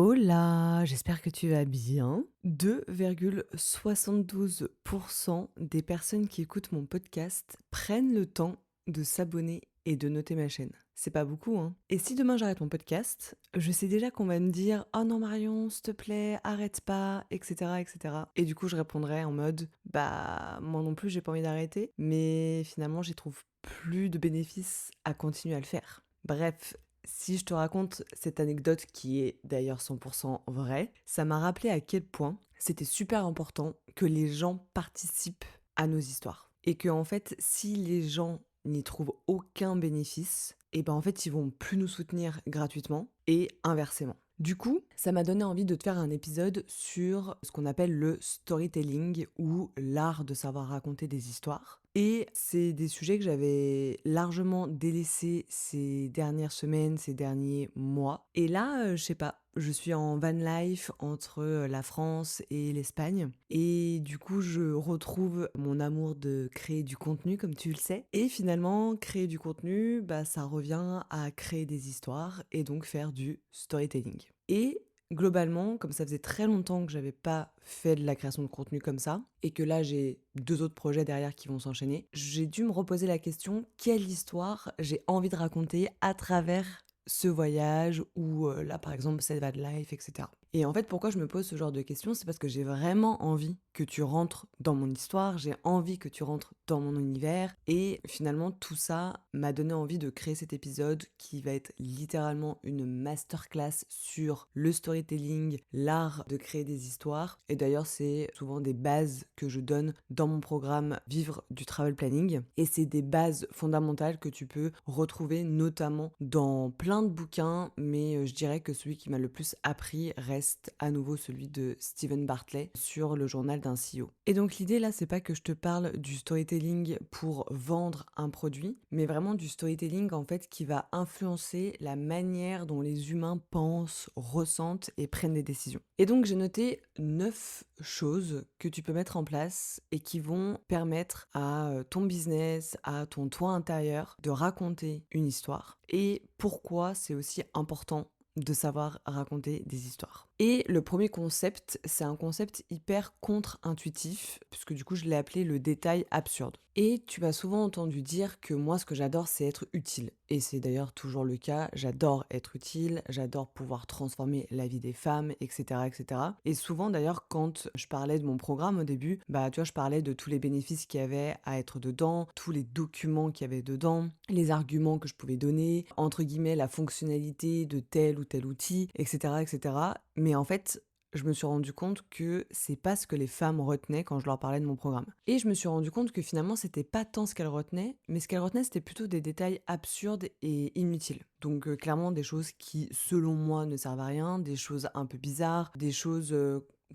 Hola, j'espère que tu vas bien. 2,72% des personnes qui écoutent mon podcast prennent le temps de s'abonner et de noter ma chaîne. C'est pas beaucoup, hein. Et si demain j'arrête mon podcast, je sais déjà qu'on va me dire «Oh non Marion, s'il te plaît, arrête pas», etc., etc. Et du coup, je répondrai en mode «Bah, moi non plus, j'ai pas envie d'arrêter, mais finalement, j'y trouve plus de bénéfices à continuer à le faire». Bref, si je te raconte cette anecdote qui est d'ailleurs 100% vraie, ça m'a rappelé à quel point c'était super important que les gens participent à nos histoires. Et que en fait, si les gens n'y trouvent aucun bénéfice, et ben en fait, ils vont plus nous soutenir gratuitement et inversement. Du coup, ça m'a donné envie de te faire un épisode sur ce qu'on appelle le storytelling ou l'art de savoir raconter des histoires. Et c'est des sujets que j'avais largement délaissés ces dernières semaines, ces derniers mois. Et là, je sais pas, je suis en van life entre la France et l'Espagne. Et du coup, je retrouve mon amour de créer du contenu, comme tu le sais. Et finalement, créer du contenu, bah, ça revient à créer des histoires et donc faire du storytelling. Et globalement, comme ça faisait très longtemps que j'avais pas fait de la création de contenu comme ça, et que là j'ai 2 autres projets derrière qui vont s'enchaîner, j'ai dû me reposer la question: quelle histoire j'ai envie de raconter à travers ce voyage ou là par exemple cette van life, etc. Et en fait, pourquoi je me pose ce genre de questions, c'est parce que j'ai vraiment envie que tu rentres dans mon histoire, j'ai envie que tu rentres dans mon univers, et finalement tout ça m'a donné envie de créer cet épisode qui va être littéralement une masterclass sur le storytelling, l'art de créer des histoires. Et d'ailleurs, c'est souvent des bases que je donne dans mon programme Vivre du Travel Planning, et c'est des bases fondamentales que tu peux retrouver notamment dans plein de bouquins, mais je dirais que celui qui m'a le plus appris reste à nouveau celui de Steven Bartlett sur le journal d'un CEO. Et donc l'idée là, c'est pas que je te parle du storytelling pour vendre un produit, mais vraiment du storytelling en fait qui va influencer la manière dont les humains pensent, ressentent et prennent des décisions. Et donc j'ai noté 9 choses que tu peux mettre en place et qui vont permettre à ton business, à ton toi intérieur de raconter une histoire. Et pourquoi c'est aussi important de savoir raconter des histoires. Et le premier concept, c'est un concept hyper contre-intuitif, puisque du coup je l'ai appelé le détail absurde. Et tu m'as souvent entendu dire que moi ce que j'adore c'est être utile. Et c'est d'ailleurs toujours le cas, j'adore être utile, j'adore pouvoir transformer la vie des femmes, etc. etc. Et souvent d'ailleurs quand je parlais de mon programme au début, bah tu vois je parlais de tous les bénéfices qu'il y avait à être dedans, tous les documents qu'il y avait dedans, les arguments que je pouvais donner, entre guillemets la fonctionnalité de tel ou tel outil, etc. etc. Mais en fait, je me suis rendu compte que c'est pas ce que les femmes retenaient quand je leur parlais de mon programme. Et je me suis rendu compte que finalement, c'était pas tant ce qu'elles retenaient, mais ce qu'elles retenaient, c'était plutôt des détails absurdes et inutiles. Donc clairement, des choses qui, selon moi, ne servent à rien, des choses un peu bizarres, des choses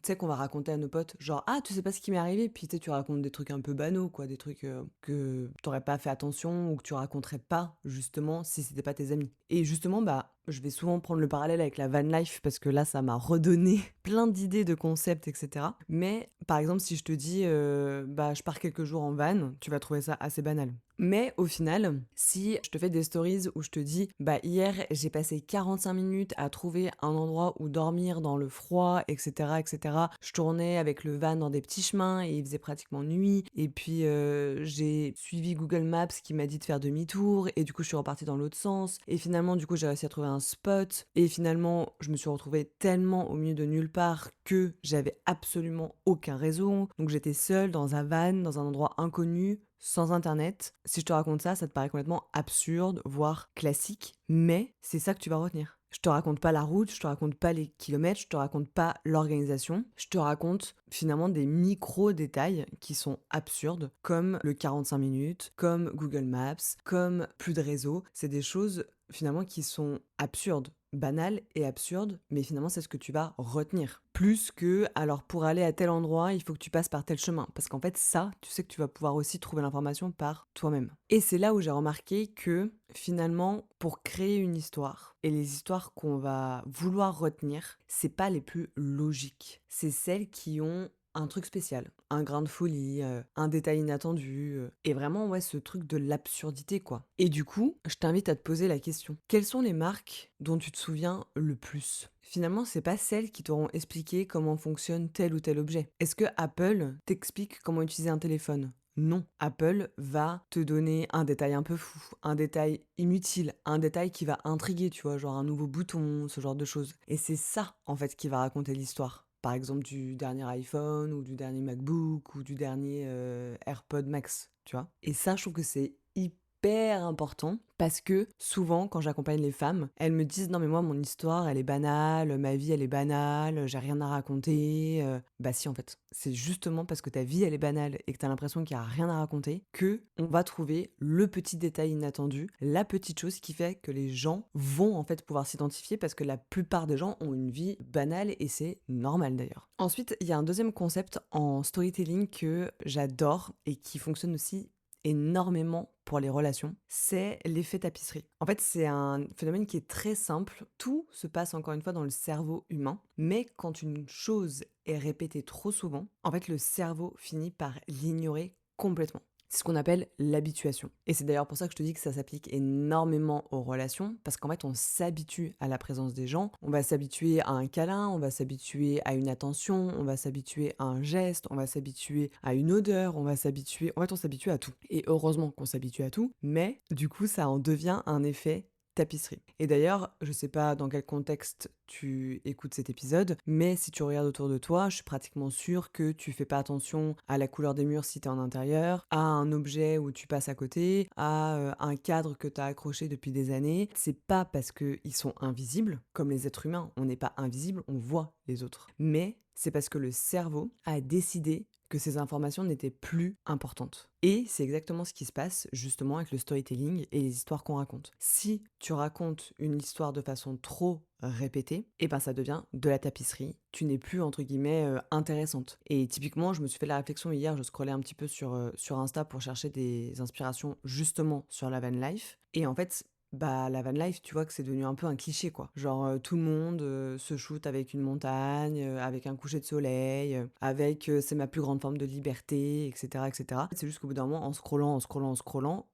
tu sais qu'on va raconter à nos potes, genre ah tu sais pas ce qui m'est arrivé, puis tu sais tu racontes des trucs un peu banaux quoi, des trucs que t'aurais pas fait attention ou que tu raconterais pas justement si c'était pas tes amis. Et justement bah je vais souvent prendre le parallèle avec la van life parce que là ça m'a redonné plein d'idées de concepts, etc. Mais par exemple si je te dis bah je pars quelques jours en van, tu vas trouver ça assez banal. Mais au final, si je te fais des stories où je te dis bah hier j'ai passé 45 minutes à trouver un endroit où dormir dans le froid, etc., etc. Je tournais avec le van dans des petits chemins et il faisait pratiquement nuit. Et puis j'ai suivi Google Maps qui m'a dit de faire demi-tour et du coup je suis repartie dans l'autre sens. Et finalement du coup j'ai réussi à trouver un spot et finalement je me suis retrouvée tellement au milieu de nulle part que j'avais absolument aucun réseau. Donc j'étais seule dans un van, dans un endroit inconnu, sans internet. Si je te raconte ça, ça te paraît complètement absurde, voire classique, mais c'est ça que tu vas retenir. Je te raconte pas la route, je te raconte pas les kilomètres, je te raconte pas l'organisation, je te raconte finalement des micro-détails qui sont absurdes, comme le 45 minutes, comme Google Maps, comme plus de réseau. C'est des choses finalement qui sont absurdes, banales et absurdes, mais finalement c'est ce que tu vas retenir. Plus que, alors pour aller à tel endroit, il faut que tu passes par tel chemin. Parce qu'en fait ça, tu sais que tu vas pouvoir aussi trouver l'information par toi-même. Et c'est là où j'ai remarqué que finalement, pour créer une histoire, et les histoires qu'on va vouloir retenir, c'est pas les plus logiques. C'est celles qui ont un truc spécial, un grain de folie, un détail inattendu, et vraiment, ouais, ce truc de l'absurdité, quoi. Et du coup, je t'invite à te poser la question: quelles sont les marques dont tu te souviens le plus? Finalement, c'est pas celles qui t'auront expliqué comment fonctionne tel ou tel objet. Est-ce que Apple t'explique comment utiliser un téléphone? Non. Apple va te donner un détail un peu fou, un détail inutile, un détail qui va intriguer, tu vois, genre un nouveau bouton, ce genre de choses. Et c'est ça, en fait, qui va raconter l'histoire. Par exemple, du dernier iPhone ou du dernier MacBook ou du dernier AirPod Max, tu vois. Et ça, je trouve que c'est hyper important parce que souvent, quand j'accompagne les femmes, elles me disent: non, mais moi, mon histoire, elle est banale, ma vie, elle est banale, j'ai rien à raconter. Bah, si, en fait, c'est justement parce que ta vie, elle est banale et que t'as l'impression qu'il y a rien à raconter que on va trouver le petit détail inattendu, la petite chose qui fait que les gens vont en fait pouvoir s'identifier parce que la plupart des gens ont une vie banale et c'est normal d'ailleurs. Ensuite, il y a un deuxième concept en storytelling que j'adore et qui fonctionne aussi énormément pour les relations, c'est l'effet tapisserie. En fait, c'est un phénomène qui est très simple. Tout se passe encore une fois dans le cerveau humain, mais quand une chose est répétée trop souvent, en fait, le cerveau finit par l'ignorer complètement. C'est ce qu'on appelle l'habituation. Et c'est d'ailleurs pour ça que je te dis que ça s'applique énormément aux relations, parce qu'en fait, on s'habitue à la présence des gens, on va s'habituer à un câlin, on va s'habituer à une attention, on va s'habituer à un geste, on va s'habituer à une odeur, on va s'habituer... En fait, on s'habitue à tout. Et heureusement qu'on s'habitue à tout, mais du coup, ça en devient un effet tapisserie. Et d'ailleurs, je sais pas dans quel contexte tu écoutes cet épisode, mais si tu regardes autour de toi, je suis pratiquement sûre que tu fais pas attention à la couleur des murs si t'es en intérieur, à un objet où tu passes à côté, à un cadre que t'as accroché depuis des années. C'est pas parce qu'ils sont invisibles, comme les êtres humains, on n'est pas invisible, on voit les autres. Mais c'est parce que le cerveau a décidé que ces informations n'étaient plus importantes. Et c'est exactement ce qui se passe justement avec le storytelling et les histoires qu'on raconte. Si tu racontes une histoire de façon trop répétée, et ben ça devient de la tapisserie. Tu n'es plus entre guillemets intéressante. Et typiquement, je me suis fait la réflexion hier, je scrollais un petit peu sur Insta pour chercher des inspirations justement sur la van life. Et en fait, bah, la van life, tu vois que c'est devenu un peu un cliché, quoi. Genre, tout le monde se shoot avec une montagne, avec un coucher de soleil, avec c'est ma plus grande forme de liberté, etc., etc. C'est juste qu'au bout d'un moment, en scrollant,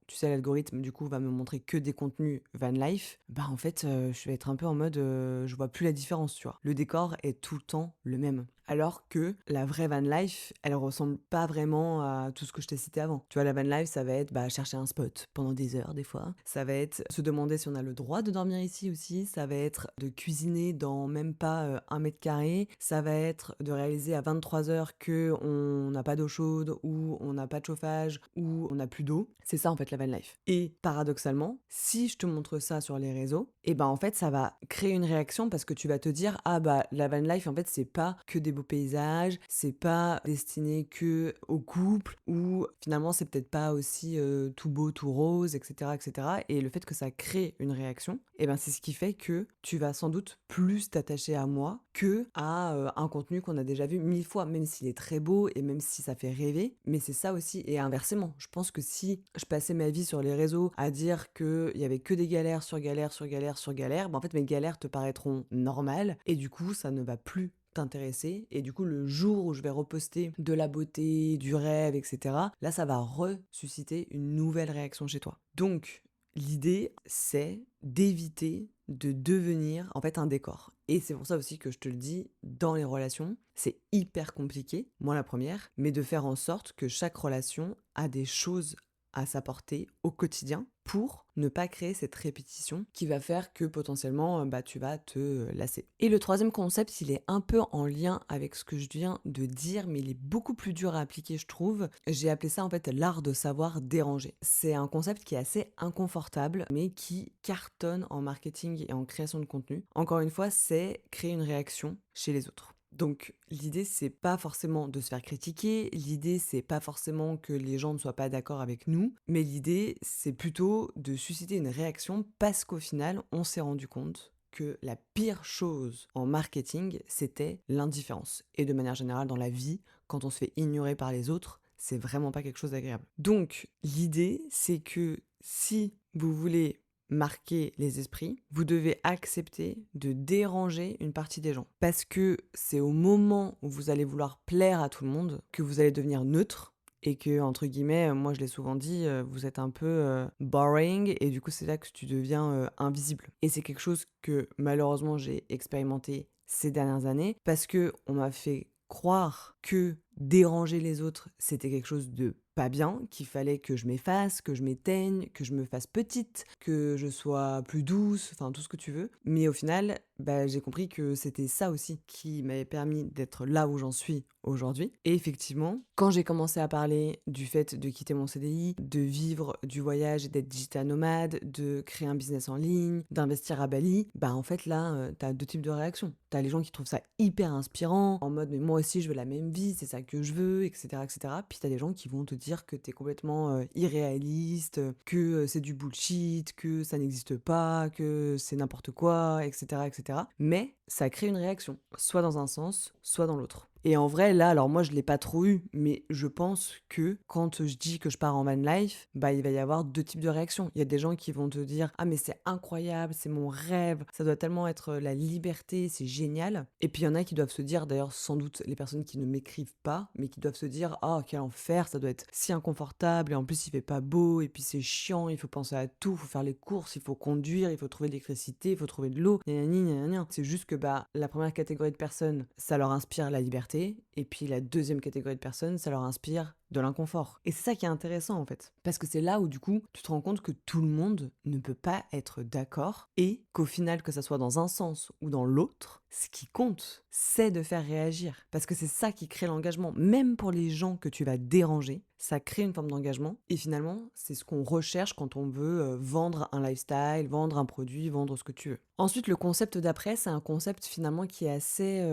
tu sais, l'algorithme, du coup, va me montrer que des contenus van life. Bah, en fait, je vais être un peu en mode, je vois plus la différence, tu vois. Le décor est tout le temps le même. Alors que la vraie van life, elle ressemble pas vraiment à tout ce que je t'ai cité avant. Tu vois, la van life, ça va être chercher un spot pendant des heures des fois. Ça va être se demander si on a le droit de dormir ici aussi. Ça va être de cuisiner dans même pas 1 mètre carré. Ça va être de réaliser à 23 heures que on n'a pas d'eau chaude ou on n'a pas de chauffage ou on n'a plus d'eau. C'est ça en fait la van life. Et paradoxalement, si je te montre ça sur les réseaux, et ben en fait ça va créer une réaction parce que tu vas te dire ah bah la van life en fait c'est pas que des beaux paysages, c'est pas destiné que au couple ou finalement c'est peut-être pas aussi tout beau, tout rose, etc., etc. Et le fait que ça crée une réaction, et ben c'est ce qui fait que tu vas sans doute plus t'attacher à moi que à un contenu qu'on a déjà vu 1000 fois, même s'il est très beau et même si ça fait rêver. Mais c'est ça aussi, et inversement, je pense que si je passais ma vie sur les réseaux à dire qu'il y avait que des galères sur galères sur galères sur galères, ben en fait mes galères te paraîtront normales et du coup ça ne va plus t'intéresser, et du coup le jour où je vais reposter de la beauté, du rêve, etc., là ça va ressusciter une nouvelle réaction chez toi. Donc l'idée c'est d'éviter de devenir en fait un décor. Et c'est pour ça aussi que je te le dis, dans les relations, c'est hyper compliqué, moi la première, mais de faire en sorte que chaque relation a des choses à s'apporter au quotidien pour ne pas créer cette répétition qui va faire que potentiellement tu vas te lasser. Et le troisième concept, il est un peu en lien avec ce que je viens de dire, mais il est beaucoup plus dur à appliquer, je trouve. J'ai appelé ça en fait l'art de savoir déranger. C'est un concept qui est assez inconfortable, mais qui cartonne en marketing et en création de contenu. Encore une fois, c'est créer une réaction chez les autres. Donc l'idée c'est pas forcément de se faire critiquer, l'idée c'est pas forcément que les gens ne soient pas d'accord avec nous, mais l'idée c'est plutôt de susciter une réaction parce qu'au final on s'est rendu compte que la pire chose en marketing c'était l'indifférence. Et de manière générale dans la vie, quand on se fait ignorer par les autres, c'est vraiment pas quelque chose d'agréable. Donc l'idée c'est que si vous voulez marquer les esprits, vous devez accepter de déranger une partie des gens. Parce que c'est au moment où vous allez vouloir plaire à tout le monde que vous allez devenir neutre et que, entre guillemets, moi je l'ai souvent dit, vous êtes un peu boring et du coup c'est là que tu deviens invisible. Et c'est quelque chose que malheureusement j'ai expérimenté ces dernières années parce que on m'a fait croire que déranger les autres c'était quelque chose de pas bien, qu'il fallait que je m'efface, que je m'éteigne, que je me fasse petite, que je sois plus douce, enfin tout ce que tu veux. Mais au final, j'ai compris que c'était ça aussi qui m'avait permis d'être là où j'en suis aujourd'hui. Et effectivement, quand j'ai commencé à parler du fait de quitter mon CDI, de vivre du voyage et d'être digital nomade, de créer un business en ligne, d'investir à Bali, en fait là, t'as deux types de réactions. T'as les gens qui trouvent ça hyper inspirant, en mode mais moi aussi je veux la même vie, c'est ça que je veux, etc. etc. Puis t'as des gens qui vont te dire que t'es complètement irréaliste, que c'est du bullshit, que ça n'existe pas, que c'est n'importe quoi, etc., etc. Mais ça crée une réaction, soit dans un sens, soit dans l'autre. Et en vrai, là, alors moi, je l'ai pas trop eu, mais je pense que quand je dis que je pars en van life, il va y avoir deux types de réactions. Il y a des gens qui vont te dire «Ah mais c'est incroyable, c'est mon rêve, ça doit tellement être la liberté, c'est génial». Et puis il y en a qui doivent se dire, d'ailleurs sans doute les personnes qui ne m'écrivent pas, mais qui doivent se dire «Ah quel enfer, ça doit être si inconfortable, et en plus il fait pas beau, et puis c'est chiant, il faut penser à tout, il faut faire les courses, il faut conduire, il faut trouver de l'électricité, il faut trouver de l'eau, gna gna gna gna». C'est juste que la première catégorie de personnes, ça leur inspire la liberté, et puis la deuxième catégorie de personnes, ça leur inspire de l'inconfort. Et c'est ça qui est intéressant en fait. Parce que c'est là où du coup, tu te rends compte que tout le monde ne peut pas être d'accord et qu'au final, que ça soit dans un sens ou dans l'autre, ce qui compte, c'est de faire réagir. Parce que c'est ça qui crée l'engagement. Même pour les gens que tu vas déranger, ça crée une forme d'engagement. Et finalement, c'est ce qu'on recherche quand on veut vendre un lifestyle, vendre un produit, vendre ce que tu veux. Ensuite, le concept d'après, c'est un concept finalement qui est assez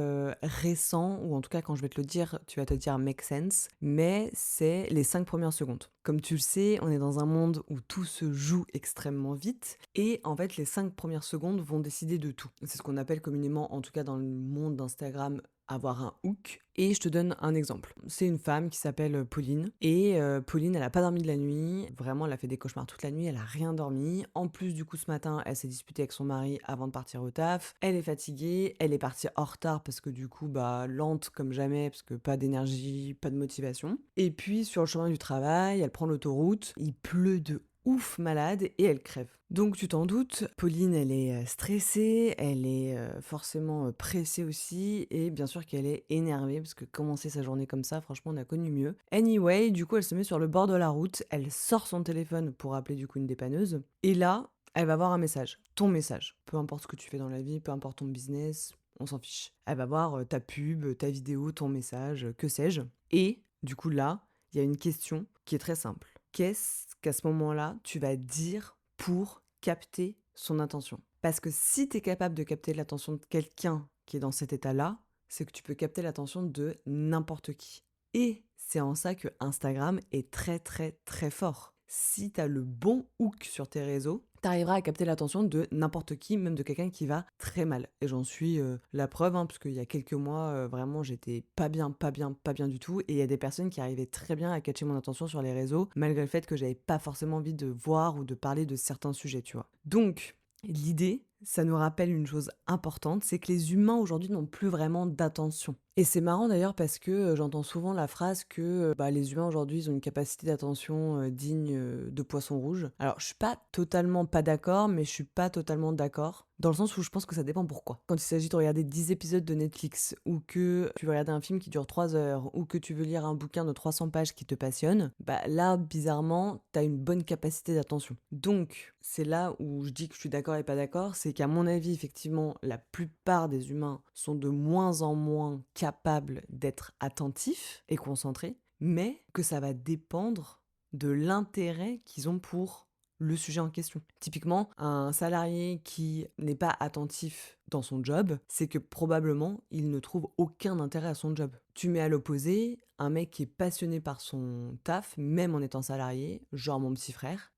récent, ou en tout cas quand je vais te le dire, tu vas te dire make sense, mais c'est les 5 premières secondes. Comme tu le sais, on est dans un monde où tout se joue extrêmement vite, et en fait les 5 premières secondes vont décider de tout. C'est ce qu'on appelle communément, en tout cas dans le monde d'Instagram, avoir un hook. Et je te donne un exemple. C'est une femme qui s'appelle Pauline. Et Pauline, elle a pas dormi de la nuit. Vraiment, elle a fait des cauchemars toute la nuit. Elle a rien dormi. En plus, du coup, ce matin, elle s'est disputée avec son mari avant de partir au taf. Elle est fatiguée. Elle est partie en retard parce que du coup, lente comme jamais, parce que pas d'énergie, pas de motivation. Et puis, sur le chemin du travail, elle prend l'autoroute. Il pleut de ouf malade et elle crève. Donc tu t'en doutes, Pauline elle est stressée, elle est forcément pressée aussi et bien sûr qu'elle est énervée parce que commencer sa journée comme ça, franchement on a connu mieux. Anyway, du coup elle se met sur le bord de la route, elle sort son téléphone pour appeler du coup une dépanneuse et là elle va voir un message, ton message. Peu importe ce que tu fais dans la vie, peu importe ton business, on s'en fiche. Elle va voir ta pub, ta vidéo, ton message, que sais-je. Et du coup là, il y a une question qui est très simple. Qu'est-ce qu'à ce moment-là, tu vas dire pour capter son attention? Parce que si tu es capable de capter l'attention de quelqu'un qui est dans cet état-là, c'est que tu peux capter l'attention de n'importe qui. Et c'est en ça que Instagram est très très très fort. Si tu as le bon hook sur tes réseaux, tu arriveras à capter l'attention de n'importe qui, même de quelqu'un qui va très mal. Et j'en suis la preuve, parce qu'il y a quelques mois, vraiment, j'étais pas bien, pas bien, pas bien du tout. Et il y a des personnes qui arrivaient très bien à catcher mon attention sur les réseaux, malgré le fait que j'avais pas forcément envie de voir ou de parler de certains sujets, tu vois. Donc, l'idée, ça nous rappelle une chose importante, c'est que les humains aujourd'hui n'ont plus vraiment d'attention. Et c'est marrant d'ailleurs parce que j'entends souvent la phrase que les humains aujourd'hui ils ont une capacité d'attention digne de poisson rouge. Alors je suis pas totalement pas d'accord, mais je suis pas totalement d'accord. Dans le sens où je pense que ça dépend pourquoi. Quand il s'agit de regarder 10 épisodes de Netflix, ou que tu veux regarder un film qui dure 3 heures, ou que tu veux lire un bouquin de 300 pages qui te passionne, là, bizarrement, t'as une bonne capacité d'attention. Donc, c'est là où je dis que je suis d'accord et pas d'accord, c'est qu'à mon avis, effectivement, la plupart des humains sont de moins en moins capables d'être attentifs et concentrés, mais que ça va dépendre de l'intérêt qu'ils ont pour le sujet en question. Typiquement, un salarié qui n'est pas attentif dans son job, c'est que probablement il ne trouve aucun intérêt à son job. Tu mets à l'opposé un mec qui est passionné par son taf, même en étant salarié, genre mon petit frère,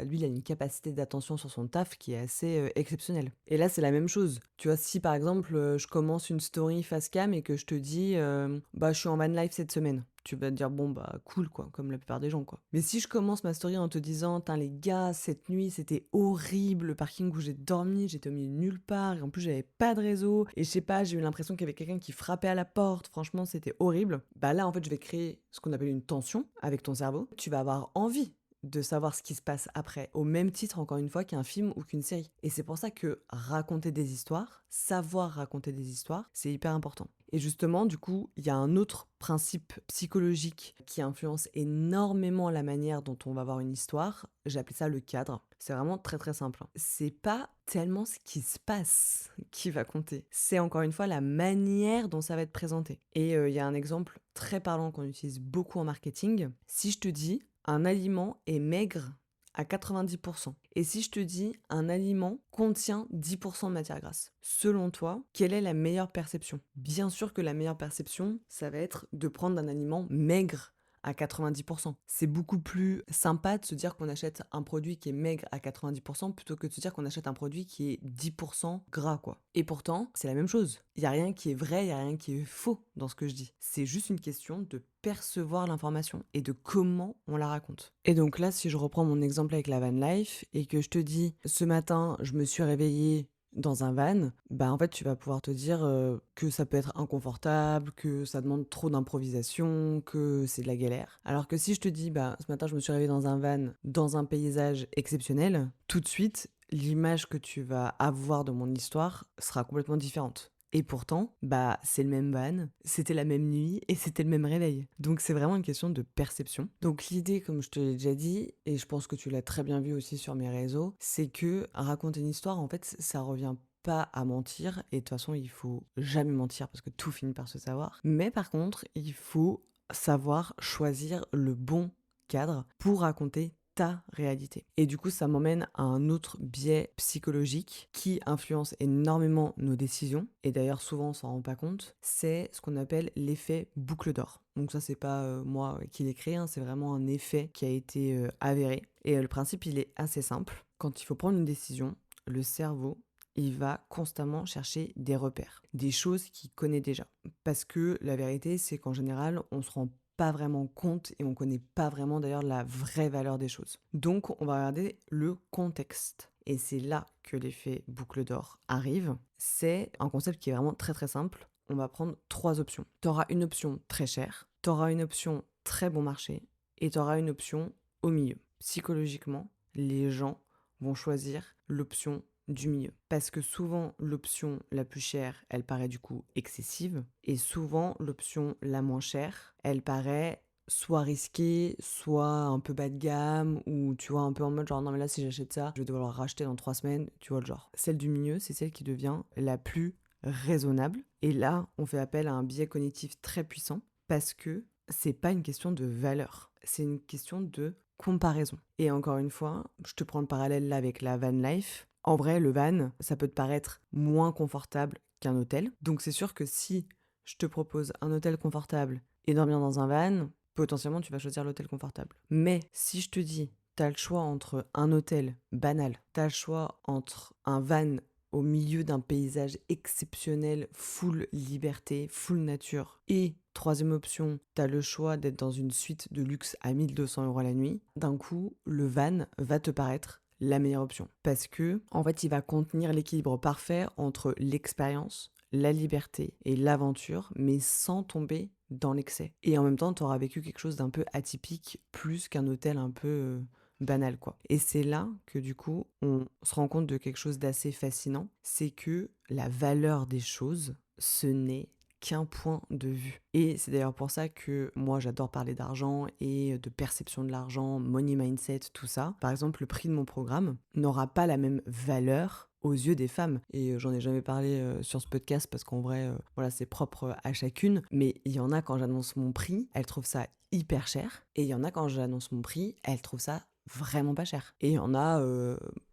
lui il a une capacité d'attention sur son taf qui est assez exceptionnelle. Et là c'est la même chose. Tu vois, si par exemple je commence une story face cam et que je te dis je suis en van life cette semaine, Tu vas te dire, bon, bah, cool, quoi, comme la plupart des gens, quoi. Mais si je commence ma story en te disant, tain, les gars, cette nuit, c'était horrible, le parking où j'ai dormi, j'étais au milieu de nulle part, et en plus, j'avais pas de réseau, et je sais pas, j'ai eu l'impression qu'il y avait quelqu'un qui frappait à la porte, franchement, c'était horrible. Bah là, en fait, je vais créer ce qu'on appelle une tension avec ton cerveau. Tu vas avoir envie de savoir ce qui se passe après, au même titre, encore une fois, qu'un film ou qu'une série. Et c'est pour ça que raconter des histoires, savoir raconter des histoires, c'est hyper important. Et justement, du coup, il y a un autre principe psychologique qui influence énormément la manière dont on va voir une histoire. J'ai appelé ça le cadre. C'est vraiment très très simple. C'est pas tellement ce qui se passe qui va compter. C'est encore une fois la manière dont ça va être présenté. Et il y a un exemple très parlant qu'on utilise beaucoup en marketing. Si je te dis un aliment est maigre à 90%. Et si je te dis un aliment contient 10% de matière grasse, selon toi, quelle est la meilleure perception? Bien sûr que la meilleure perception, ça va être de prendre un aliment maigre à 90%. C'est beaucoup plus sympa de se dire qu'on achète un produit qui est maigre à 90% plutôt que de se dire qu'on achète un produit qui est 10% gras, quoi. Et pourtant, c'est la même chose. Il n'y a rien qui est vrai, il n'y a rien qui est faux dans ce que je dis. C'est juste une question de percevoir l'information et de comment on la raconte. Et donc là, si je reprends mon exemple avec la van life et que je te dis, ce matin, je me suis réveillée dans un van, bah en fait tu vas pouvoir te dire que ça peut être inconfortable, que ça demande trop d'improvisation, que c'est de la galère. Alors que si je te dis bah ce matin je me suis réveillée dans un van, dans un paysage exceptionnel, tout de suite l'image que tu vas avoir de mon histoire sera complètement différente. Et pourtant, bah c'est le même van, c'était la même nuit et c'était le même réveil. Donc c'est vraiment une question de perception. Donc l'idée, comme je te l'ai déjà dit, et je pense que tu l'as très bien vu aussi sur mes réseaux, c'est que raconter une histoire, en fait, ça revient pas à mentir. Et de toute façon, il faut jamais mentir parce que tout finit par se savoir. Mais par contre, il faut savoir choisir le bon cadre pour raconter ta réalité. Et du coup, ça m'emmène à un autre biais psychologique qui influence énormément nos décisions, et d'ailleurs souvent on s'en rend pas compte, c'est ce qu'on appelle l'effet boucle d'or. Donc ça, c'est pas moi qui l'ai créé, hein, c'est vraiment un effet qui a été avéré. Et le principe, il est assez simple. Quand il faut prendre une décision, le cerveau, il va constamment chercher des repères, des choses qu'il connaît déjà. Parce que la vérité, c'est qu'en général, on se rend pas vraiment compte et on connaît pas vraiment d'ailleurs la vraie valeur des choses. Donc on va regarder le contexte. Et c'est là que l'effet boucle d'or arrive. C'est un concept qui est vraiment très très simple. On va prendre 3 options. Tu auras une option très chère, tu auras une option très bon marché et tu auras une option au milieu. Psychologiquement, les gens vont choisir l'option du milieu. Parce que souvent, l'option la plus chère, elle paraît du coup excessive. Et souvent, l'option la moins chère, elle paraît soit risquée, soit un peu bas de gamme, ou tu vois, un peu en mode genre non mais là si j'achète ça, je vais devoir le racheter dans 3 semaines, tu vois le genre. Celle du milieu, c'est celle qui devient la plus raisonnable. Et là, on fait appel à un biais cognitif très puissant parce que c'est pas une question de valeur, c'est une question de comparaison. Et encore une fois, je te prends le parallèle là avec la van life. En vrai, le van, ça peut te paraître moins confortable qu'un hôtel. Donc c'est sûr que si je te propose un hôtel confortable et dormir dans un van, potentiellement tu vas choisir l'hôtel confortable. Mais si je te dis, t'as le choix entre un hôtel banal, t'as le choix entre un van au milieu d'un paysage exceptionnel, full liberté, full nature. Et troisième option, t'as le choix d'être dans une suite de luxe à 1 200 € la nuit. D'un coup, le van va te paraître la meilleure option. Parce que, en fait, il va contenir l'équilibre parfait entre l'expérience, la liberté et l'aventure, mais sans tomber dans l'excès. Et en même temps, tu auras vécu quelque chose d'un peu atypique, plus qu'un hôtel un peu banal, quoi. Et c'est là que du coup, on se rend compte de quelque chose d'assez fascinant, c'est que la valeur des choses, ce n'est qu'un point de vue. Et c'est d'ailleurs pour ça que moi j'adore parler d'argent et de perception de l'argent, money mindset, tout ça. Par exemple, le prix de mon programme n'aura pas la même valeur aux yeux des femmes. Et j'en ai jamais parlé sur ce podcast parce qu'en vrai, voilà, c'est propre à chacune. Mais il y en a, quand j'annonce mon prix, elles trouvent ça hyper cher. Et il y en a, quand j'annonce mon prix, elles trouvent ça vraiment pas cher. Et il y en a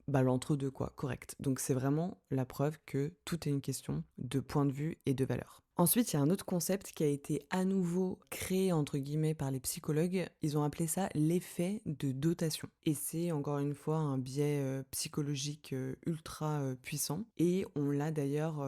l'entre-deux, quoi, correct. Donc c'est vraiment la preuve que tout est une question de point de vue et de valeur. Ensuite, il y a un autre concept qui a été à nouveau créé entre guillemets par les psychologues. Ils ont appelé ça l'effet de dotation. Et c'est encore une fois un biais psychologique ultra puissant. Et on l'a d'ailleurs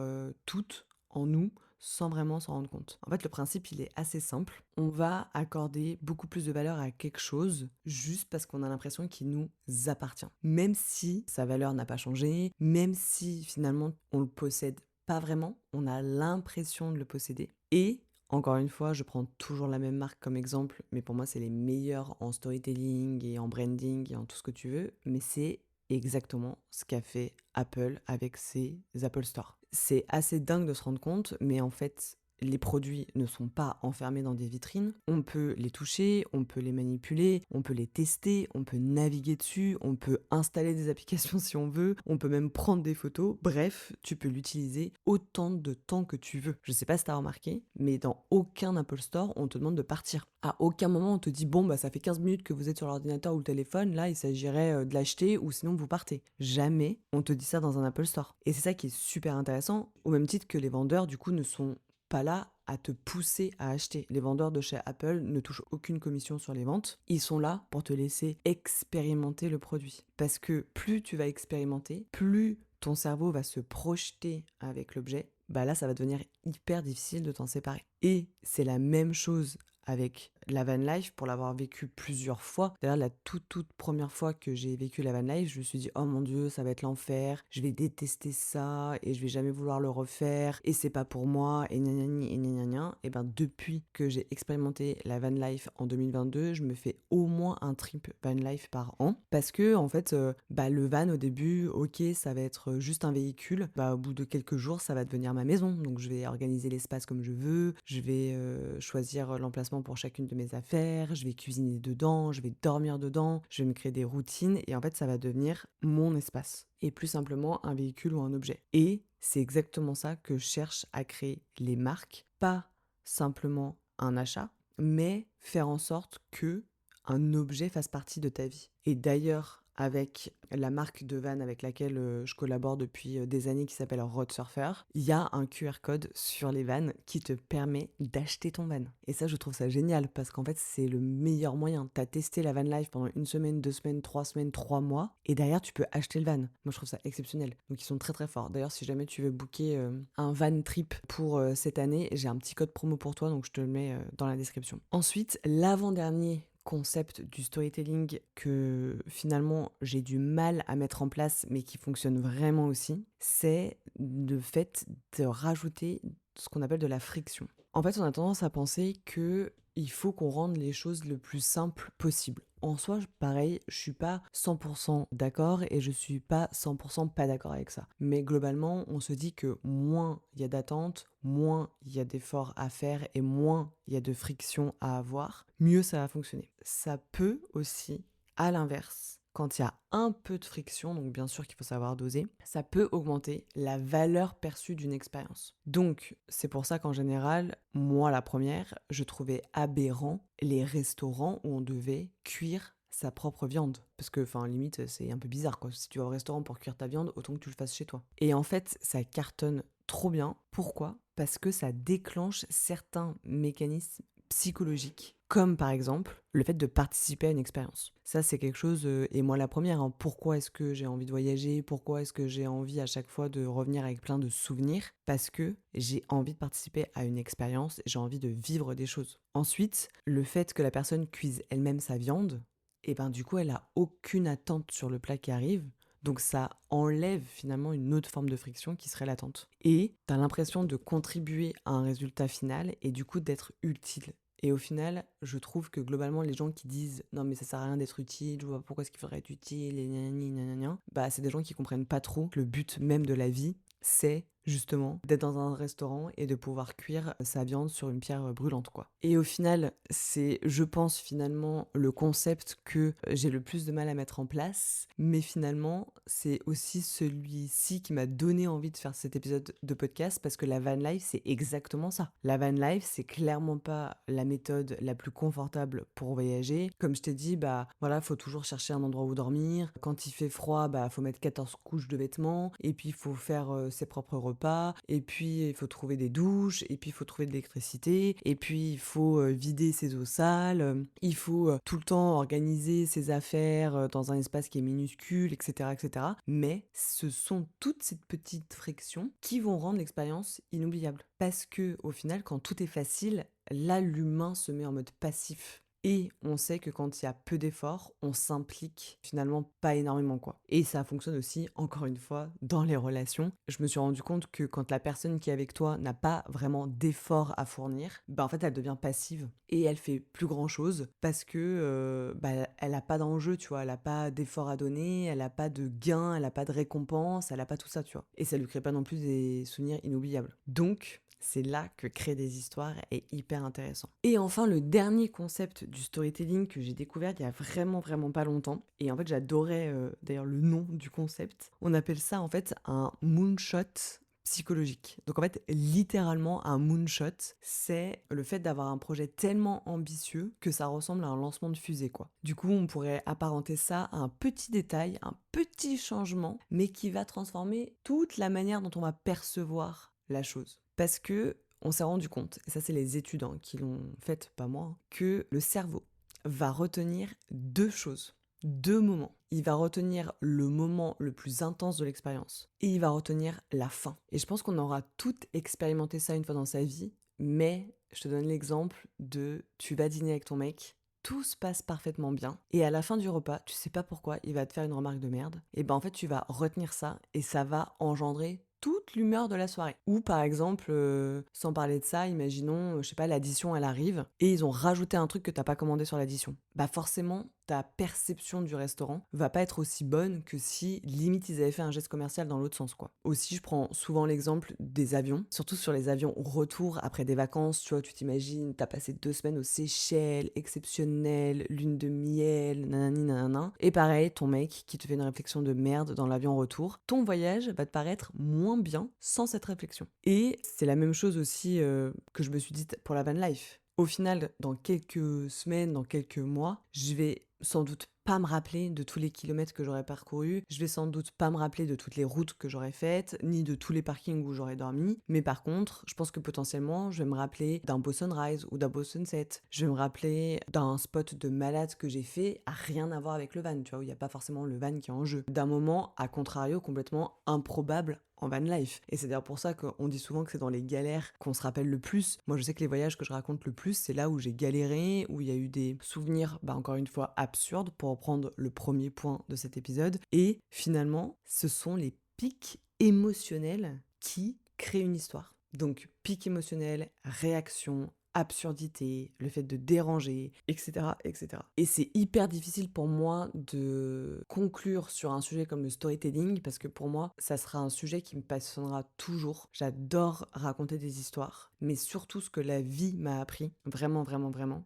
toutes en nous sans vraiment s'en rendre compte. En fait, le principe, il est assez simple. On va accorder beaucoup plus de valeur à quelque chose juste parce qu'on a l'impression qu'il nous appartient. Même si sa valeur n'a pas changé, même si finalement on le possède pas vraiment, on a l'impression de le posséder. Et encore une fois, je prends toujours la même marque comme exemple, mais pour moi, c'est les meilleurs en storytelling et en branding et en tout ce que tu veux, mais c'est exactement ce qu'a fait Apple avec ses Apple Store. C'est assez dingue de se rendre compte, mais en fait, les produits ne sont pas enfermés dans des vitrines. On peut les toucher, on peut les manipuler, on peut les tester, on peut naviguer dessus, on peut installer des applications si on veut, on peut même prendre des photos. Bref, tu peux l'utiliser autant de temps que tu veux. Je sais pas si tu as remarqué, mais dans aucun Apple Store, on te demande de partir. À aucun moment, on te dit, bon, bah ça fait 15 minutes que vous êtes sur l'ordinateur ou le téléphone, là, il s'agirait de l'acheter ou sinon vous partez. Jamais on te dit ça dans un Apple Store. Et c'est ça qui est super intéressant, au même titre que les vendeurs, du coup, ne sont pas là à te pousser à acheter. Les vendeurs de chez Apple ne touchent aucune commission sur les ventes. Ils sont là pour te laisser expérimenter le produit. Parce que plus tu vas expérimenter, plus ton cerveau va se projeter avec l'objet, bah là, ça va devenir hyper difficile de t'en séparer. Et c'est la même chose avec la van life pour l'avoir vécu plusieurs fois. D'ailleurs, la toute première fois que j'ai vécu la van life, je me suis dit oh mon dieu, ça va être l'enfer, je vais détester ça et je vais jamais vouloir le refaire et c'est pas pour moi et gna gna gna et gna gna gna. Et ben depuis que j'ai expérimenté la van life en 2022, je me fais au moins un trip van life par an parce que en fait le van au début, OK, ça va être juste un véhicule, au bout de quelques jours, ça va devenir ma maison. Donc je vais organiser l'espace comme je veux, je vais choisir l'emplacement pour chacune de mes affaires, je vais cuisiner dedans, je vais dormir dedans, je vais me créer des routines et en fait ça va devenir mon espace et plus simplement un véhicule ou un objet. Et c'est exactement ça que cherchent à créer les marques, pas simplement un achat, mais faire en sorte que un objet fasse partie de ta vie. Et d'ailleurs, avec la marque de van avec laquelle je collabore depuis des années qui s'appelle Road Surfer, il y a un QR code sur les vannes qui te permet d'acheter ton van. Et ça, je trouve ça génial parce qu'en fait, c'est le meilleur moyen. Tu as testé la van life pendant 1 semaine, 2 semaines, 3 semaines, 3 mois et derrière, tu peux acheter le van. Moi, je trouve ça exceptionnel. Donc, ils sont très très forts. D'ailleurs, si jamais tu veux booker un van trip pour cette année, j'ai un petit code promo pour toi, donc je te le mets dans la description. Ensuite, l'avant-dernier concept du storytelling que finalement j'ai du mal à mettre en place mais qui fonctionne vraiment aussi, c'est le fait de rajouter ce qu'on appelle de la friction. En fait, on a tendance à penser que il faut qu'on rende les choses le plus simple possible. En soi, pareil, je suis pas 100% d'accord et je suis pas 100% pas d'accord avec ça. Mais globalement, on se dit que moins il y a d'attentes, moins il y a d'efforts à faire et moins il y a de friction à avoir, mieux ça va fonctionner. Ça peut aussi, à l'inverse, quand il y a un peu de friction, donc bien sûr qu'il faut savoir doser, ça peut augmenter la valeur perçue d'une expérience. Donc, c'est pour ça qu'en général, moi la première, je trouvais aberrant les restaurants où on devait cuire sa propre viande. Parce que, limite, c'est un peu bizarre, quoi. Si tu vas au restaurant pour cuire ta viande, autant que tu le fasses chez toi. Et en fait, ça cartonne trop bien. Pourquoi ? Parce que ça déclenche certains mécanismes psychologiques, comme par exemple le fait de participer à une expérience. Ça, c'est quelque chose, et moi la première, hein, pourquoi est-ce que j'ai envie de voyager ? Pourquoi est-ce que j'ai envie à chaque fois de revenir avec plein de souvenirs ? Parce que j'ai envie de participer à une expérience, j'ai envie de vivre des choses. Ensuite, le fait que la personne cuise elle-même sa viande, et ben du coup, elle a aucune attente sur le plat qui arrive. Donc ça enlève finalement une autre forme de friction qui serait l'attente. Et t'as l'impression de contribuer à un résultat final et du coup d'être utile. Et au final, je trouve que globalement, les gens qui disent non mais ça sert à rien d'être utile, je vois pas pourquoi est-ce qu'il faudrait être utile, et gna gna gna gna, c'est des gens qui comprennent pas trop que le but même de la vie, c'est justement d'être dans un restaurant et de pouvoir cuire sa viande sur une pierre brûlante, quoi. Et au final, c'est, je pense, finalement, le concept que j'ai le plus de mal à mettre en place, mais finalement, c'est aussi celui-ci qui m'a donné envie de faire cet épisode de podcast parce que la van life, c'est exactement ça. La van life, c'est clairement pas la méthode la plus confortable pour voyager. Comme je t'ai dit, faut toujours chercher un endroit où dormir. Quand il fait froid, faut mettre 14 couches de vêtements et puis il faut faire ses propres repas. repas, et puis il faut trouver des douches, et puis il faut trouver de l'électricité, et puis il faut vider ses eaux sales, il faut tout le temps organiser ses affaires dans un espace qui est minuscule, etc., etc. Mais ce sont toutes ces petites frictions qui vont rendre l'expérience inoubliable. Parce que au final, quand tout est facile, là, l'humain se met en mode passif. Et on sait que quand il y a peu d'efforts, on s'implique finalement pas énormément, quoi. Et ça fonctionne aussi, encore une fois, dans les relations. Je me suis rendu compte que quand la personne qui est avec toi n'a pas vraiment d'efforts à fournir, bah en fait elle devient passive et elle fait plus grand chose parce que bah, elle a pas d'enjeu, tu vois, elle a pas d'efforts à donner, elle a pas de gain, elle a pas de récompense, elle a pas tout ça, tu vois. Et ça lui crée pas non plus des souvenirs inoubliables. Donc c'est là que créer des histoires est hyper intéressant. Et enfin, le dernier concept du storytelling que j'ai découvert il y a vraiment pas longtemps, et en fait j'adorais d'ailleurs le nom du concept, on appelle ça en fait un moonshot psychologique. Donc en fait, littéralement, un moonshot, c'est le fait d'avoir un projet tellement ambitieux que ça ressemble à un lancement de fusée, quoi. Du coup, on pourrait apparenter ça à un petit détail, un petit changement, mais qui va transformer toute la manière dont on va percevoir la chose. Parce que on s'est rendu compte, et ça c'est les études qui l'ont fait, pas moi, que le cerveau va retenir deux choses, deux moments. Il va retenir le moment le plus intense de l'expérience et il va retenir la fin. Et je pense qu'on aura toutes expérimenté ça une fois dans sa vie, mais je te donne l'exemple de tu vas dîner avec ton mec, tout se passe parfaitement bien, et à la fin du repas, tu sais pas pourquoi, il va te faire une remarque de merde, et ben en fait tu vas retenir ça et ça va engendrer toute l'humeur de la soirée. Ou par exemple, sans parler de ça, imaginons, je sais pas, l'addition elle arrive et ils ont rajouté un truc que t'as pas commandé sur l'addition. Bah forcément, ta perception du restaurant va pas être aussi bonne que si limite ils avaient fait un geste commercial dans l'autre sens, quoi. Aussi, je prends souvent l'exemple des avions, surtout sur les avions retour après des vacances, tu vois, tu t'imagines, t'as passé 2 semaines aux Seychelles, exceptionnel, lune de miel, nanani nanana. Et pareil, ton mec qui te fait une réflexion de merde dans l'avion retour, ton voyage va te paraître moins bien sans cette réflexion. Et c'est la même chose aussi que je me suis dit pour la van life. Au final, dans quelques semaines, dans quelques mois, je vais sans doute pas me rappeler de tous les kilomètres que j'aurais parcourus, je vais sans doute pas me rappeler de toutes les routes que j'aurais faites, ni de tous les parkings où j'aurais dormi, mais par contre, je pense que potentiellement, je vais me rappeler d'un beau sunrise ou d'un beau sunset, je vais me rappeler d'un spot de malade que j'ai fait à rien à voir avec le van, tu vois, où il n'y a pas forcément le van qui est en jeu, d'un moment, à contrario, complètement improbable en van life. Et c'est d'ailleurs pour ça qu'on dit souvent que c'est dans les galères qu'on se rappelle le plus. Moi, je sais que les voyages que je raconte le plus, c'est là où j'ai galéré, où il y a eu des souvenirs, encore une fois, absurdes, pour reprendre le premier point de cet épisode. Et finalement, ce sont les pics émotionnels qui créent une histoire. Donc, pic émotionnel, réaction, absurdité, le fait de déranger, etc., etc. Et c'est hyper difficile pour moi de conclure sur un sujet comme le storytelling parce que pour moi, ça sera un sujet qui me passionnera toujours. J'adore raconter des histoires, mais surtout ce que la vie m'a appris, vraiment,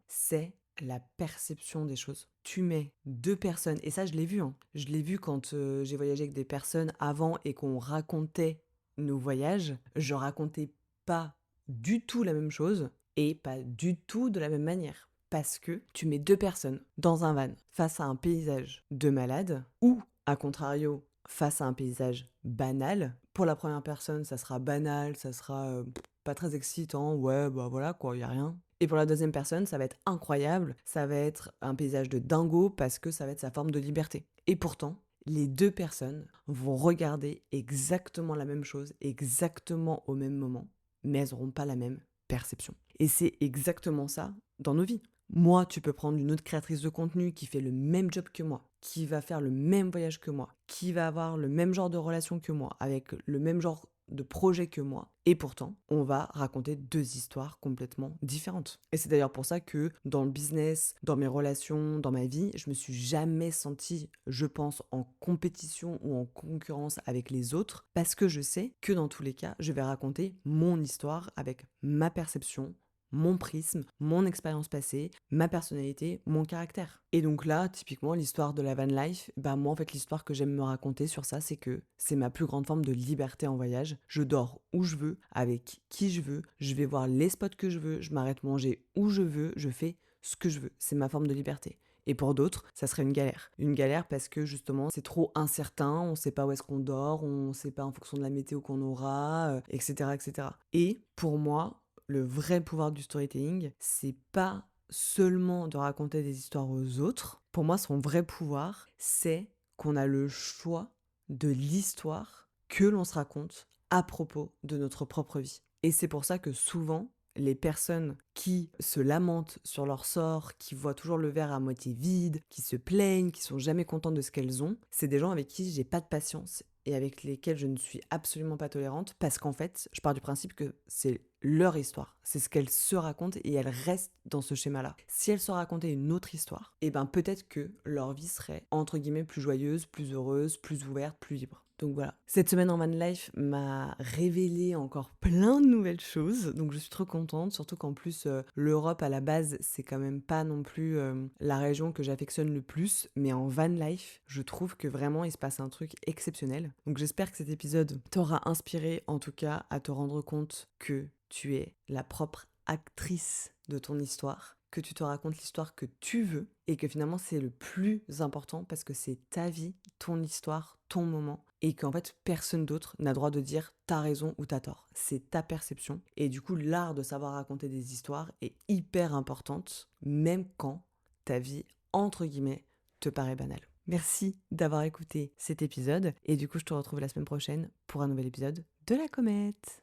c'est la perception des choses. Tu mets deux personnes, et ça je l'ai vu, je l'ai vu quand j'ai voyagé avec des personnes avant et qu'on racontait nos voyages, je racontais pas du tout la même chose et pas du tout de la même manière. Parce que tu mets deux personnes dans un van face à un paysage de malade ou, à contrario, face à un paysage banal. Pour la première personne, ça sera banal, ça sera pas très excitant, ouais, bah voilà quoi, y a rien. Et pour la deuxième personne, ça va être incroyable, ça va être un paysage de dingo parce que ça va être sa forme de liberté. Et pourtant, les deux personnes vont regarder exactement la même chose, exactement au même moment, mais elles n'auront pas la même perception. Et c'est exactement ça dans nos vies. Moi, tu peux prendre une autre créatrice de contenu qui fait le même job que moi, qui va faire le même voyage que moi, qui va avoir le même genre de relation que moi, avec le même genre de projet que moi. Et pourtant, on va raconter deux histoires complètement différentes. Et c'est d'ailleurs pour ça que dans le business, dans mes relations, dans ma vie, je me suis jamais sentie, je pense, en compétition ou en concurrence avec les autres, parce que je sais que dans tous les cas, je vais raconter mon histoire avec ma perception, mon prisme, mon expérience passée, ma personnalité, mon caractère. Et donc là, typiquement, l'histoire de la van life, moi en fait l'histoire que j'aime me raconter sur ça, c'est que c'est ma plus grande forme de liberté en voyage. Je dors où je veux, avec qui je vais voir les spots que je veux, je m'arrête manger où je veux, je fais ce que je veux. C'est ma forme de liberté. Et pour d'autres, ça serait une galère. Une galère parce que justement, c'est trop incertain, on sait pas où est-ce qu'on dort, on sait pas en fonction de la météo qu'on aura, etc., etc. Et pour moi, le vrai pouvoir du storytelling, c'est pas seulement de raconter des histoires aux autres. Pour moi, son vrai pouvoir, c'est qu'on a le choix de l'histoire que l'on se raconte à propos de notre propre vie. Et c'est pour ça que souvent, les personnes qui se lamentent sur leur sort, qui voient toujours le verre à moitié vide, qui se plaignent, qui sont jamais contentes de ce qu'elles ont, c'est des gens avec qui j'ai pas de patience et avec lesquels je ne suis absolument pas tolérante parce qu'en fait, je pars du principe que c'est leur histoire, c'est ce qu'elles se racontent et elles restent dans ce schéma-là. Si elles se racontaient une autre histoire, et ben peut-être que leur vie serait entre guillemets plus joyeuse, plus heureuse, plus ouverte, plus libre. Donc voilà. Cette semaine en van life m'a révélé encore plein de nouvelles choses, donc je suis trop contente, surtout qu'en plus l'Europe à la base c'est quand même pas non plus la région que j'affectionne le plus, mais en van life je trouve que vraiment il se passe un truc exceptionnel. Donc j'espère que cet épisode t'aura inspiré en tout cas à te rendre compte que tu es la propre actrice de ton histoire, que tu te racontes l'histoire que tu veux et que finalement c'est le plus important parce que c'est ta vie, ton histoire, ton moment et qu'en fait personne d'autre n'a droit de dire t'as raison ou t'as tort. C'est ta perception et du coup l'art de savoir raconter des histoires est hyper importante même quand ta vie entre guillemets te paraît banale. Merci d'avoir écouté cet épisode et du coup je te retrouve la semaine prochaine pour un nouvel épisode de La Comète.